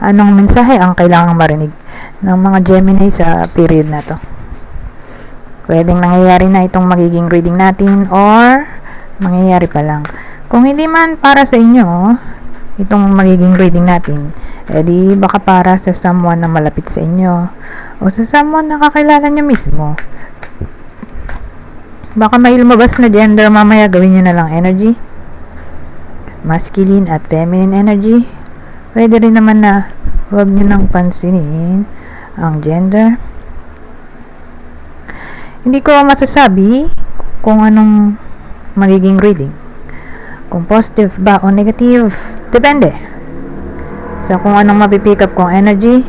anong mensahe ang kailangang marinig ng mga Gemini sa period na to. Pwedeng nangyayari na itong magiging reading natin or mangyayari pa lang. Kung hindi man para sa inyo itong magiging reading natin, edi baka para sa someone na malapit sa inyo o sa someone na kakilala nyo mismo. Baka may lumabas na gender mamaya, gawin nyo na lang energy, masculine at feminine energy. Pwede rin naman na huwag nyo nang pansinin ang gender. Hindi ko masasabi kung anong magiging reading, kung positive ba o negative, depende sa kung anong mapipick up kong energy.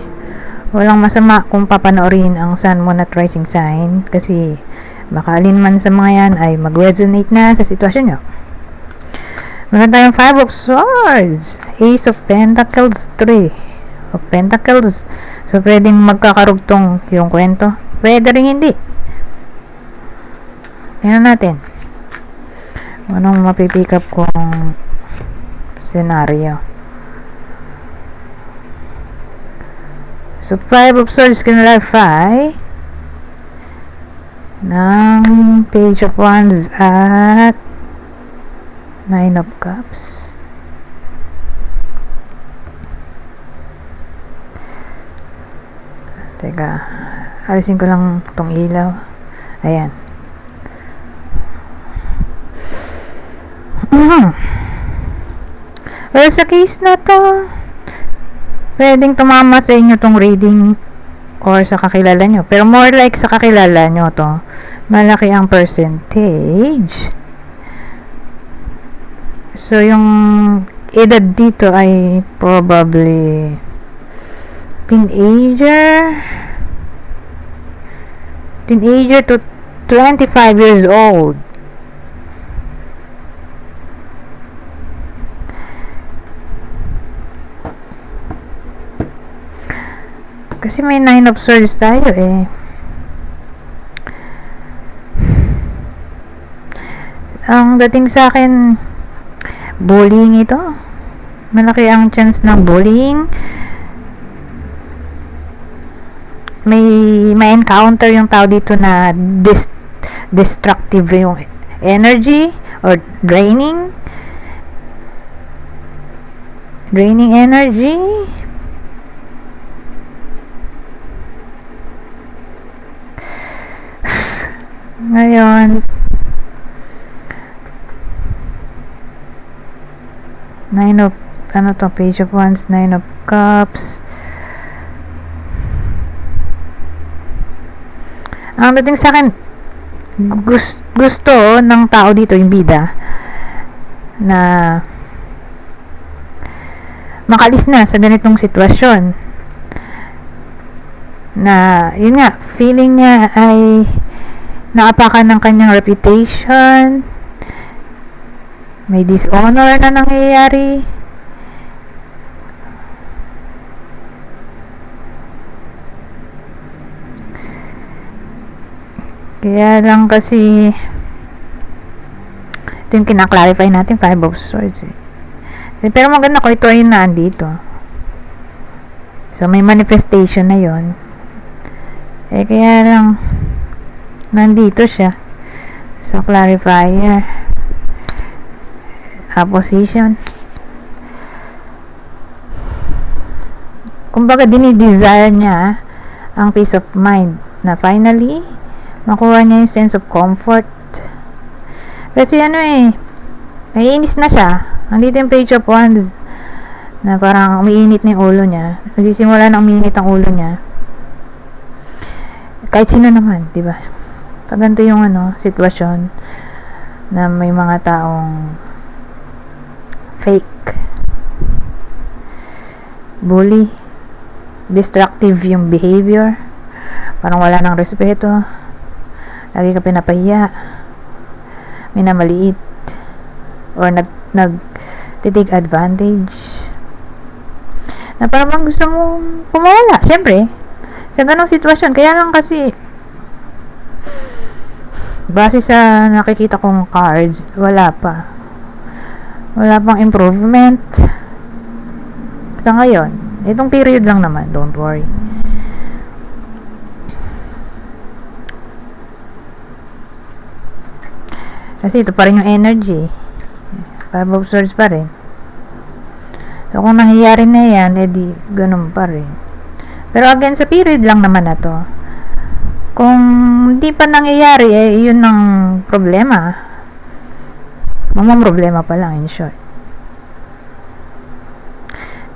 Walang masama kung papanoorin ang Sun, Moon at Rising sign kasi baka alin man sa mga yan ay mag-resonate na sa sitwasyon nyo. Meron tayong 5 of Swords, Ace of Pentacles, 3 of Pentacles. So pwedeng magkakarugtong yung kwento, pwede rin hindi. Tingnan natin anong mapipick up kong scenario. So 5 of Swords can clarify ng Page of Wands at 9 of Cups. Teka, alisin ko lang tong ilaw. Ayan. Well, sa case na to, pwedeng tumama sa inyo tong reading or sa kakilala nyo. Pero more like sa kakilala nyo to. Malaki ang percentage. So, yung edad dito ay probably teenager to 25 years old. Kasi may 9 of Swords tayo eh. Ang dating sa akin, bullying ito. Malaki ang chance ng bullying. May encounter yung tao dito na destructive yung energy or draining energy. Ngayon, 9 of, Page of Wands, 9 of Cups. Ang dating sa akin, gusto ng tao dito, yung bida, na makalis na sa ganitong sitwasyon. Na, yun nga, feeling niya ay naapakan ng kanyang reputation, may dishonor na nangyayari. Kaya lang kasi ito yung kinaklarify natin, 5 of Swords eh. Pero maganda ko ito ay nandito. So may manifestation na yon. Kaya lang nandito siya sa clarifier, opposition. Kumbaga dinidesire niya ang peace of mind na finally makuha niya yung sense of comfort. Kasi naiinis na siya. Nandito yung Page of Wands na parang umiinit na yung ulo niya. Nagsisimula na umiinit ang ulo niya. Kahit sino naman, di ba? Pag ganito yung sitwasyon na may mga taong fake, bully, destructive yung behavior, parang wala nang respeto, lagi ka pinapahiya, minamaliit, or nag-take advantage, na parang gusto mong pumawala. Syempre, sa ganong sitwasyon, kaya lang kasi base sa nakikita kong cards, wala pang improvement sa ngayon. Itong period lang naman, don't worry. Kasi ito pa rin yung energy. Five of Swords pa rin. So, kung nangyayari na yan, edi ganun pa rin. Pero again, sa period lang naman na to. Kung hindi pa nangyayari, yun ang problema. Mamang problema pa lang, in short.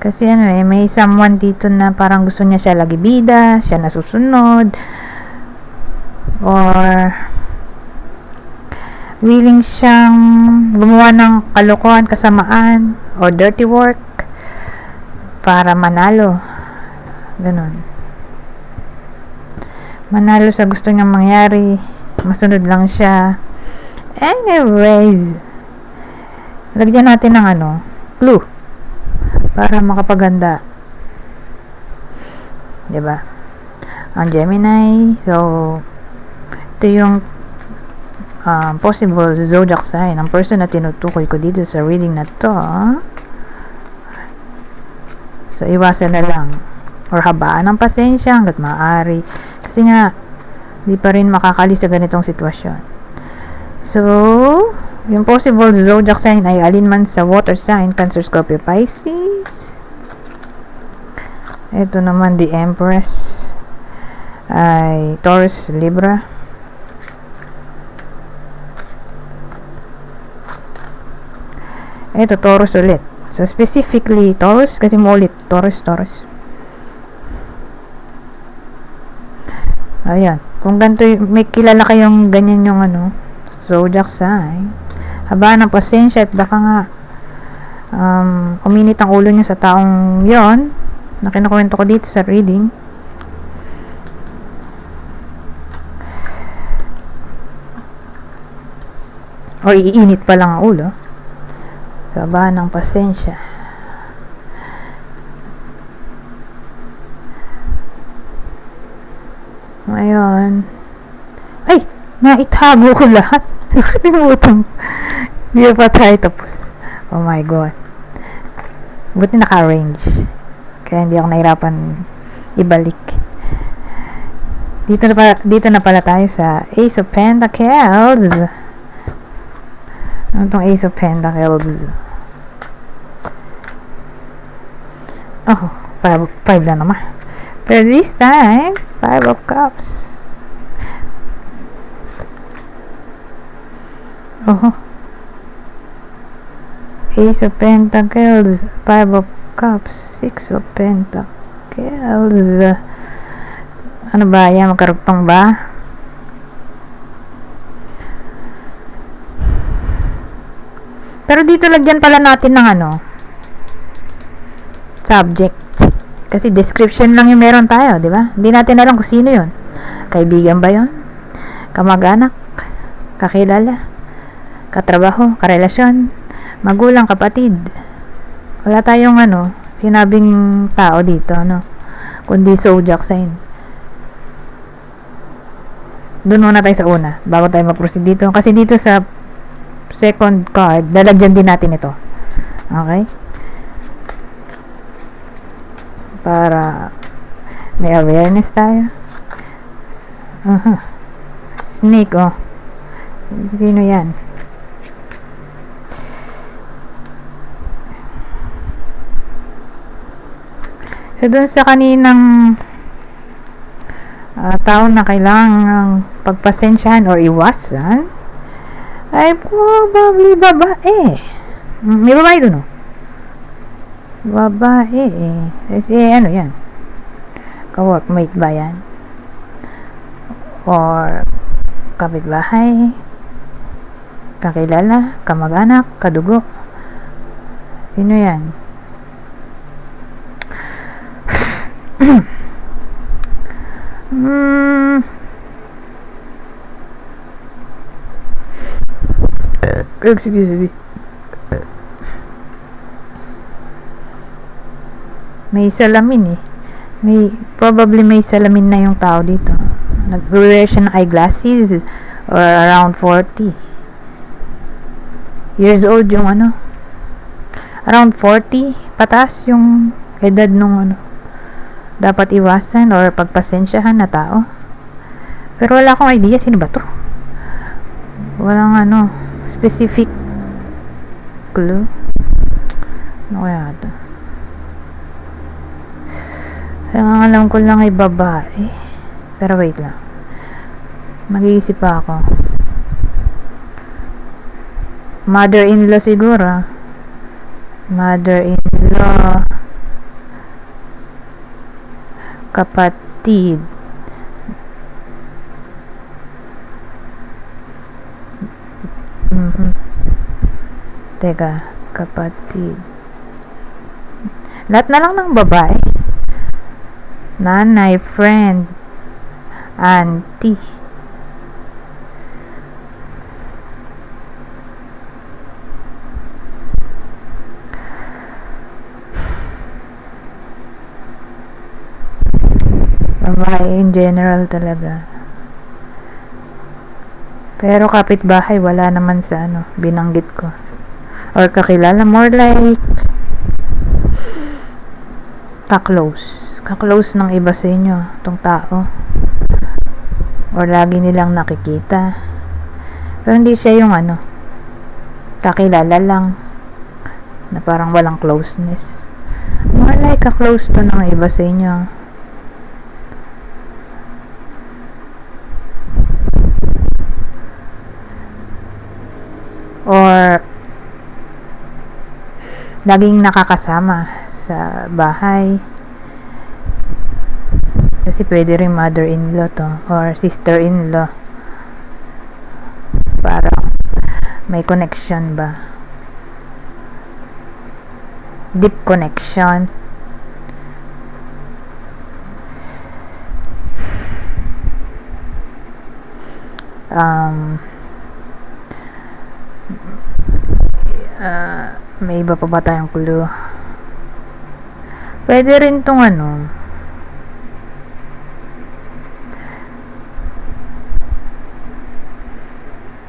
Kasi may someone dito na parang gusto niya siya lagi bida, siya nasusunod, or willing siyang gumawa ng kalokohan, kasamaan, or dirty work para manalo. Ganun. Manalo sa gusto niyang mangyari, masunod lang siya. Anyways, lagyan natin ng clue para makapaganda. Diba? Ang Gemini, so ito yung possible zodiac sign ang person na tinutukoy ko dito sa reading na to. So iwasan na lang or habaan ng pasensya hanggat maaari, kasi nga di pa rin makakali sa ganitong sitwasyon. So yung possible zodiac sign ay alinman sa water sign, Cancer, Scorpio, Pisces. Ito naman the Empress ay Taurus, Libra. Ito Taurus ulit. So specifically Taurus kasi mo ulit Taurus. Ayan. Kung ganito, may kilala kayong ganyan yung zodiac sign, habaan ng pasensya at baka nga uminit ang ulo nyo sa taong yon na kinukwento ko dito sa reading. Or iinit pa lang ang ulo. So, habaan ng pasensya. Ngayon, ay! Naitago ko lahat. Nakalimutan. Hindi pa tayo tapos. Oh my God. Buti naka-arrange. Kaya hindi ako nahirapan ibalik. Dito na pala tayo sa Ace of Pentacles. Ano itong Ace of Pentacles? Oh, 5 na naman. Pero this time, 5 of Cups. Oh. Ace of Pentacles, 5 of Cups, 6 of Pentacles. Ano ba yan? Magkarugtong ba? Pero dito lagyan pala natin ng subject. Kasi description lang yung meron tayo, di ba? Hindi natin alam kung sino yun. Kaibigan ba yun? Kamag-anak? Kakilala? Katrabaho? Karelasyon? Magulang? Kapatid? Wala tayong sinabing tao dito, kundi zodiac sign. Doon muna tayo sa una, bago tayo mag-proceed dito. Kasi dito sa second card, lalagyan din natin ito. Okay? Para may awareness tayo. Snake, oh. Sino yan? So, dun sa kaninang tao na kailangang pagpasensyahan or iwasan, ay probably babae. May babae dun, oh. Babae, ano yan? Ka-workmate ba yan? Or kapitbahay? Kakilala? Kamag-anak? Kadugo? Sino yan? Excuse me. May salamin eh. Probably may salamin na yung tao dito. Nag-wear siya ng eyeglasses or around 40 years old yung around 40 pataas yung edad nung ano, dapat iwasan or pagpasensyahan na tao. Pero wala akong idea sino ba to. Walang ano, specific clue. Ano kaya ito? Ang alam ko lang ay babae. Pero wait lang. Mag-iisip pa ako. Mother-in-law siguro. Mother-in-law. Kapatid. Teka, kapatid. Lahat na lang ng babae. Nanay, friend, auntie. Babae in general talaga. Pero kapitbahay wala naman sa ano, binanggit ko. Or kakilala, more like ka-close. Ka-close ng iba sa inyo, tong tao. Or lagi nilang nakikita. Pero hindi siya yung ano, kakilala lang na parang walang closeness. More like ka-close to ng iba sa inyo. Or laging nakakasama sa bahay. Kasi pwede rin mother-in-law to or sister-in-law. Parang may connection ba? Deep connection. May iba pa ba tayong clue? Pwede rin tong ano,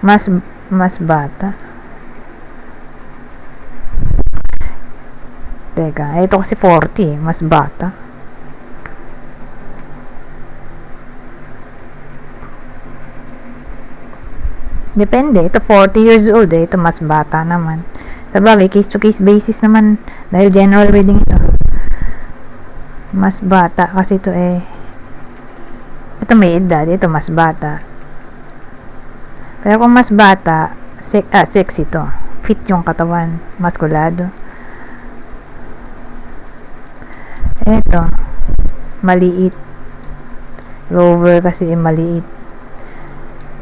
mas bata. Teka, ito kasi 40, mas bata. Depende, ito 40 years old ito mas bata naman. Sabagay, case to case basis naman dahil general reading ito. Mas bata kasi ito ito may edad, ito mas bata. Pero kung mas bata, sexy ito. Fit yung katawan, maskulado. Ito, maliit. Lower kasi maliit.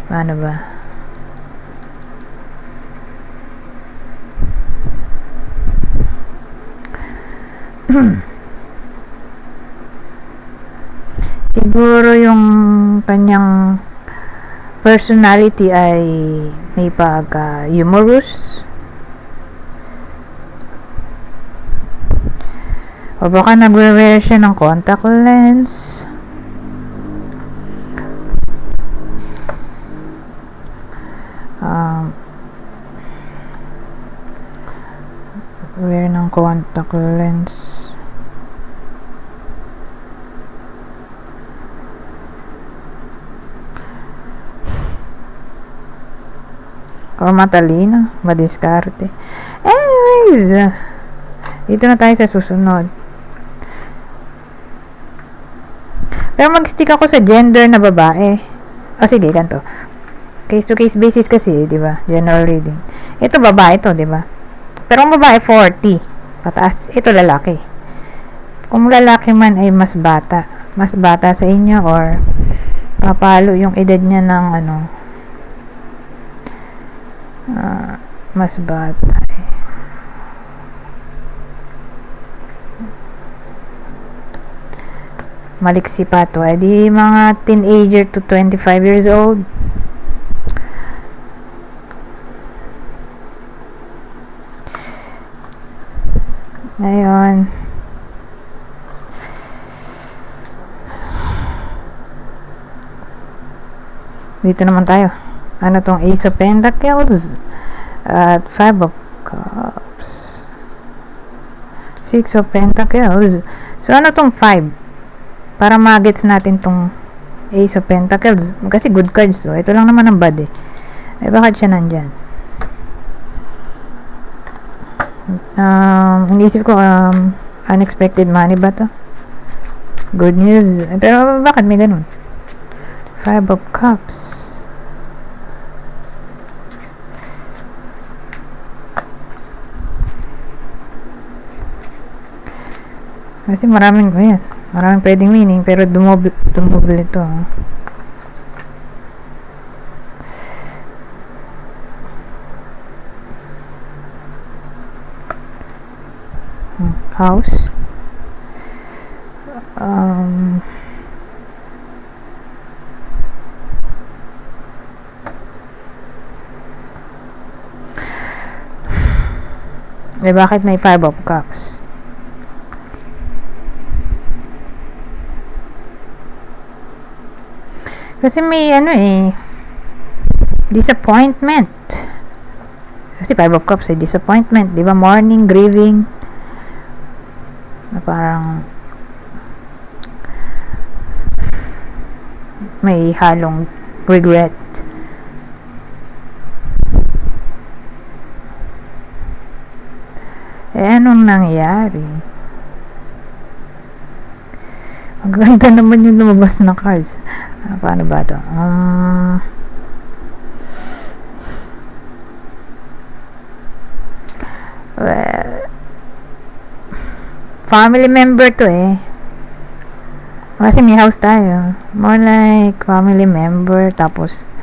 Paano ba? Siguro yung kanyang personality ay may humorous o baka nagwe-wear siya ng contact lens. Wear ng contact lens. Or matalino, madiskarte. Anyways, dito na tayo sa susunod. Pero mag-stick ako sa gender na babae. Sige, ganito. Case to case basis kasi, di ba? General reading. Ito babae to, di ba? Pero ang babae 40 pataas. Ito lalaki. Kung lalaki man ay mas bata sa inyo or papalo yung edad niya ng ano, mas bata. Maliksi pa to. Di mga teenager to 25 years old. Ngayon, dito naman tayo. Ano tong Ace of Pentacles at 5 of Cups, Six of Pentacles. So, ano tong 5? Para magets natin tong Ace of Pentacles. Kasi good cards. So, ito lang naman ang bad eh. Eh, bakit siya nandyan? Inisip ko, unexpected money ba to? Good news. Pero, bakit may ganun? Five of Cups. Kasi maraming pwedeng meaning, pero dumoble ito. House. Bakit may Five of Cups? Kasi may disappointment. Kasi Five of Cups disappointment, di ba? Mourning, grieving, na parang may halong regret. Anong nangyari? Ang ganda naman yung lumabas na cards. Paano ba ito? Well, family member to Kasi may house tayo. More like family member. Tapos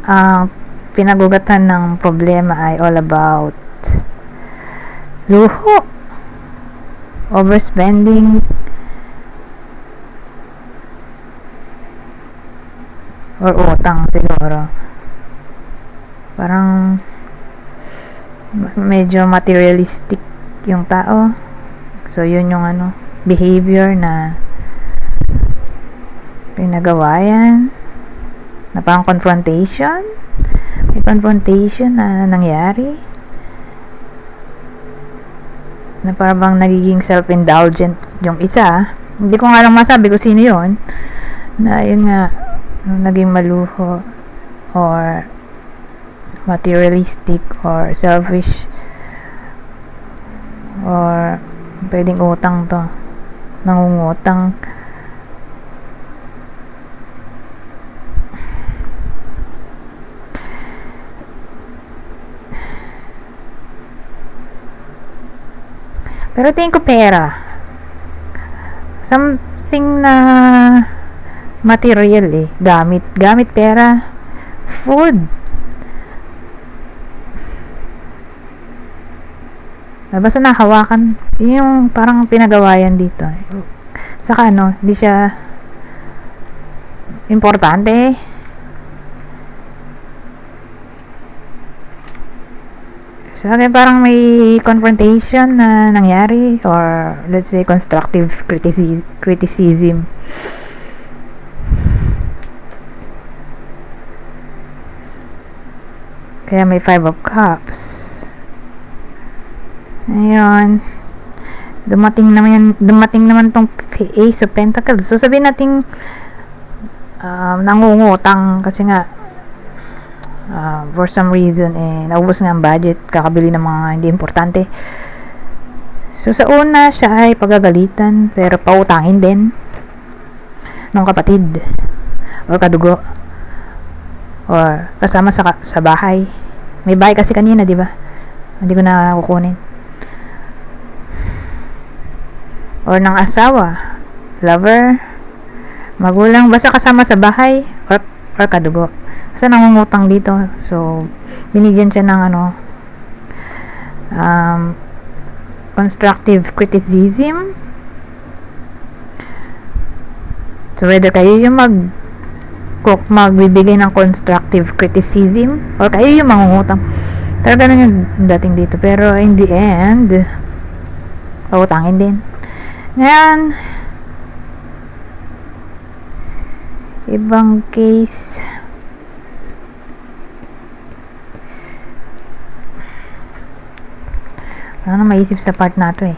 ang pinagugatan ng problema ay all about luho, overspending, or utang siguro. Parang medyo materialistic yung tao. So yun yung behavior na pinagawa yan, na parang confrontation. May confrontation na nangyari, na parang nagiging self-indulgent yung isa. Hindi ko nga lang masabi kung sino yun, na yun nga, naging maluho or materialistic or selfish, or pwedeng utang to, nangungutang. Pero tingin ko pera. Something na material Gamit pera. Food. Basta nahawakan. Yun yung parang pinagawayan dito. Saka di siya importante. So, parang may confrontation na nangyari, or let's say constructive criticism. Kaya may Five of Cups. Ayun. Dumating naman tong Ace of Pentacles. So, sabihin natin nangungutang kasi nga for some reason naubos nga ang budget, kakabili ng mga hindi importante. So sa una siya ay pagagalitan, pero pautangin din ng kapatid or kadugo or kasama sa bahay. May bahay kasi kanina, di ba? Hindi ko na kukunin. Or ng asawa, lover, magulang, basta kasama sa bahay or kadugo. Kasi nangungutang dito. So, binigyan siya ng constructive criticism. So, whether kayo yung magbibigay ng constructive criticism or kayo yung mangungutang. Pero ganun yung dating dito. Pero in the end, pautangin din. Ngayon, ibang case. Ano maisip sa part na to eh.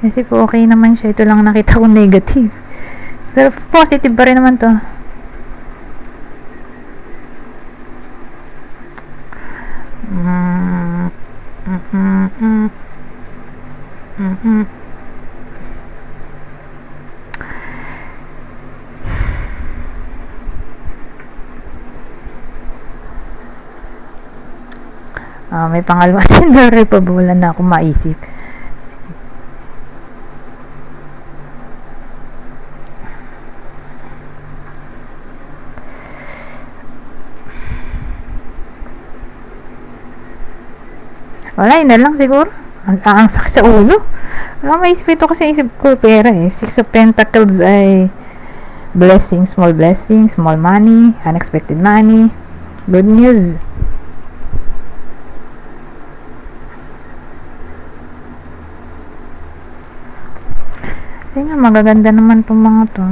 Kasi po okay naman siya. Ito lang nakita ko negative. Pero positive pa rin naman to. May pangalawa scenario pa ba? Wala na ako maisip. Wala, yun na lang siguro. Ang sakit sa ulo. Wala maisip ito kasi isip ko pera eh. Six of Pentacles ay blessing, small money, unexpected money, good news. Tingnan, magaganda naman itong mga to.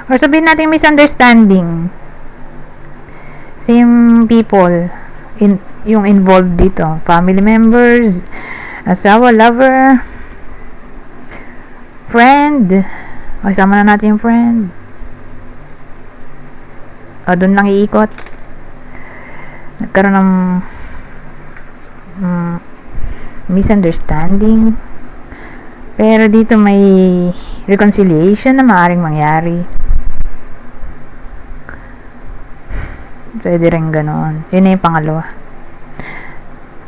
Or sabihin natin misunderstanding. Same people yung involved dito. Family members, asawa, lover, friend. O, isama na natin yung friend. O, dun lang iikot. Nagkaroon ng misunderstanding. Pero dito may reconciliation na maaaring mangyari. Pwede rin ganoon. Yun na yung pangalawa.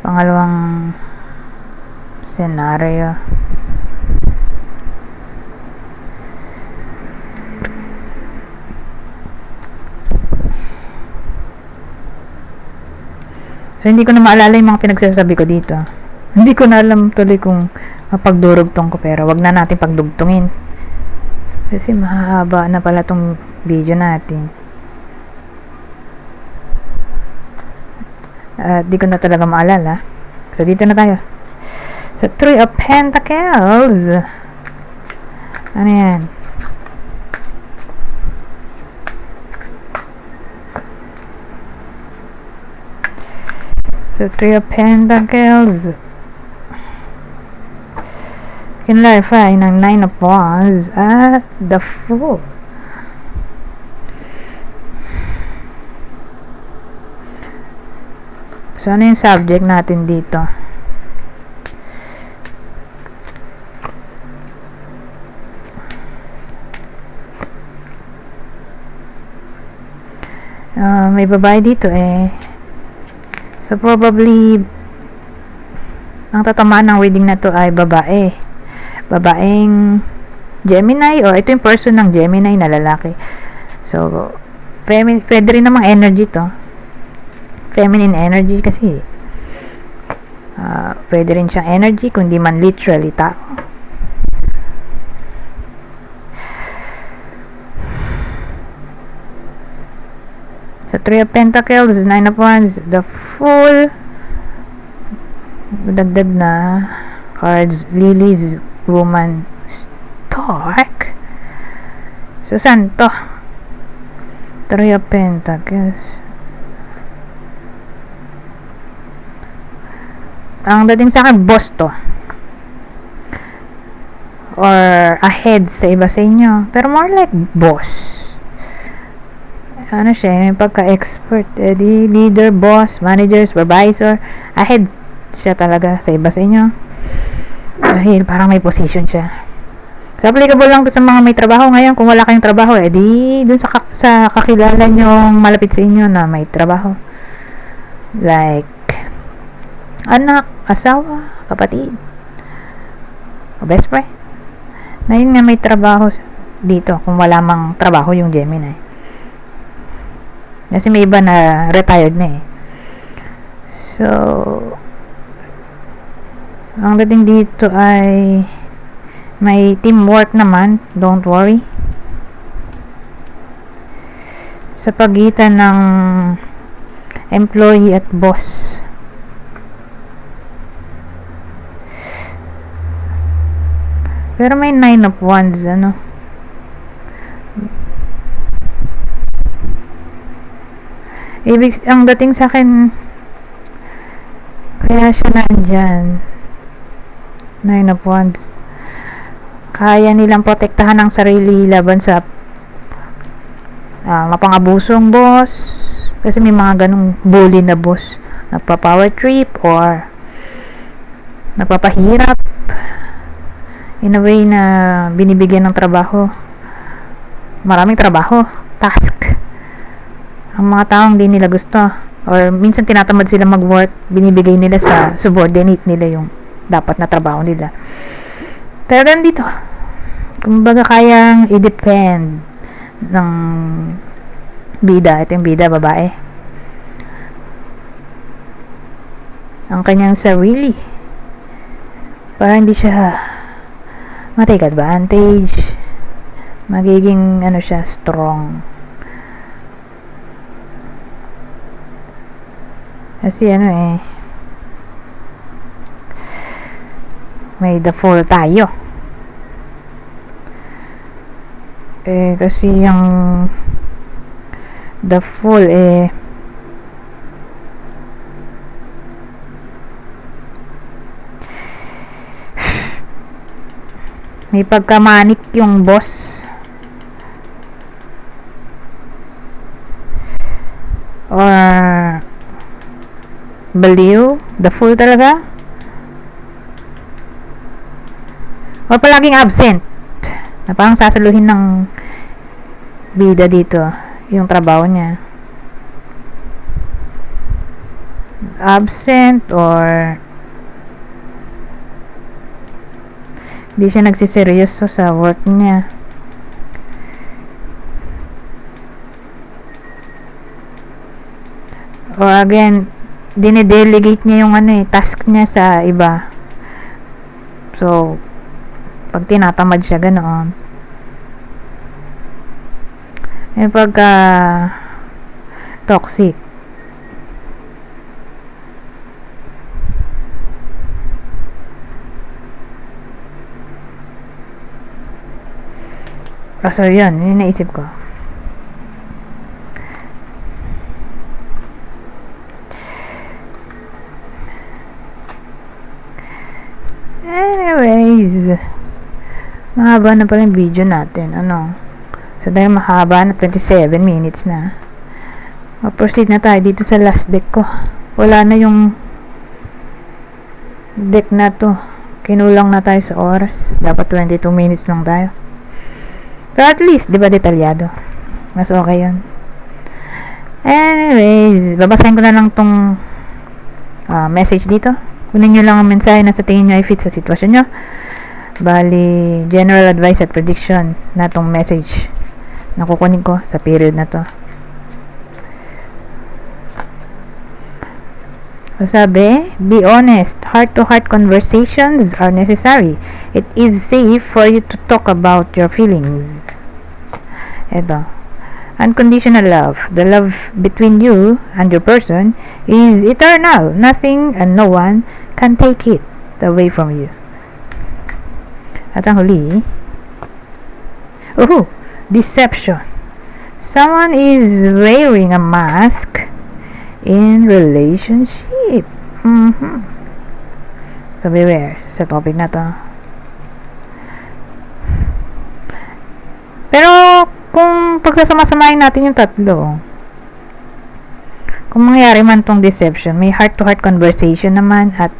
Pangalawang scenario. So, hindi ko na maalala yung mga pinagsasabi ko dito. Hindi ko na alam tuloy kung mapagdurugtong ko, pero wag na natin pagdugtungin. Kasi mahaba na pala tong video natin. Di ko na talaga maalala. So, dito na tayo. So, Three of Pentacles. Ano yan? So, Three of Pentacles. Kinlarify ng Nine of Wands at the Fool. So, ano yung subject natin dito? May babae dito eh. So, probably ang tatamaan ng reading na to ay babae. Babaeng Gemini, o ito yung person ng Gemini na lalaki. So, pwede rin namang energy to. Feminine energy kasi pwede rin siyang energy kundi man literally tao. So, Three of Pentacles, Nine of Wands, the Fool, dagdag na cards, Lilies, Woman, Stork. So, saan to? Three of Pentacles. Ang dating sa akin, boss to. Or ahead sa iba sa inyo. Pero more like boss. Ano siya, may pagka-expert. Leader, boss, manager, supervisor. Ahead siya talaga sa iba sa inyo. Dahil parang may position siya. So, applicable lang to sa mga may trabaho ngayon. Kung wala kayong trabaho, dun sa kakilala nyong malapit sa inyo na may trabaho. Like, anak, asawa, kapatid, o best friend. Na yun nga may trabaho dito kung wala mang trabaho yung Gemini. Kasi may iba na retired na eh. So, ang dating dito ay may teamwork naman, don't worry. Sa pagitan ng employee at boss. Pero may Nine of Wands, ano? Ang dating sa akin, kaya siya nandyan. Nine of Wands. Kaya nilang protektahan ang sarili laban sa mapang-abusong boss. Kasi may mga ganong bully na boss. Nagpa-power trip or nagpapahirap. In a way na binibigyan ng trabaho. Maraming trabaho. Task. Ang mga taong di nila gusto. Or minsan tinatamad sila mag-work. Binibigay nila sa subordinate nila yung dapat na trabaho nila. Pero dito, kumbaga kayang i-depend ng bida. Ito yung bida, babae. Ang kanyang sarili. Para hindi siya ma-take advantage. Magiging, siya, strong. Kasi may the Fool tayo. Kasi yung the Fool may pagkamanik yung boss or baliw, the Fool talaga, or palaging absent na parang sasaluhin ng bida dito yung trabaho niya, absent or hindi siya nagsiseryoso sa work niya. Or again, dine-delegate niya yung task niya sa iba. So, pag tinatamad siya, ganoon. Pagka toxic. So, yun naisip ko. Anyways, mahaba na pala yung video natin. So, dahil mahaba na, 27 minutes na. Proceed na tayo dito sa last deck ko. Wala na yung deck na to. Kinulang na tayo sa oras. Dapat 22 minutes lang tayo. Pero at least, di ba, detalyado. Mas okay yun. Anyways, babasahin ko na lang tong message dito. Kunin nyo lang ang mensahe na sa tingin nyo ay fit sa sitwasyon nyo. Bali, general advice at prediction na tong message na kukunin ko sa period na to. So, sabi, be honest. Heart-to-heart conversations are necessary. It is safe for you to talk about your feelings. Ito. Unconditional love. The love between you and your person is eternal. Nothing and no one can take it away from you. At ang huli, deception. Someone is wearing a mask in relationship. So, beware sa topic na to. Pero, kung pagsasama-samahin natin yung tatlo, kung mangyari man tong deception, may heart-to-heart conversation naman at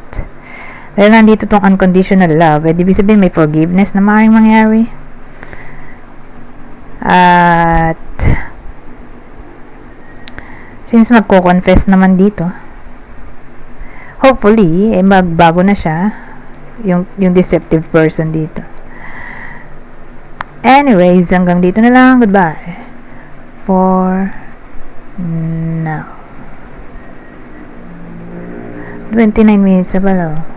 dahil nandito tong unconditional love, ibig sabihin may forgiveness na maaaring mangyari. At since magko-confess naman dito, hopefully, magbago na siya yung deceptive person dito. Anyways, hanggang dito na lang. Goodbye. For now. 29 minutes na pala.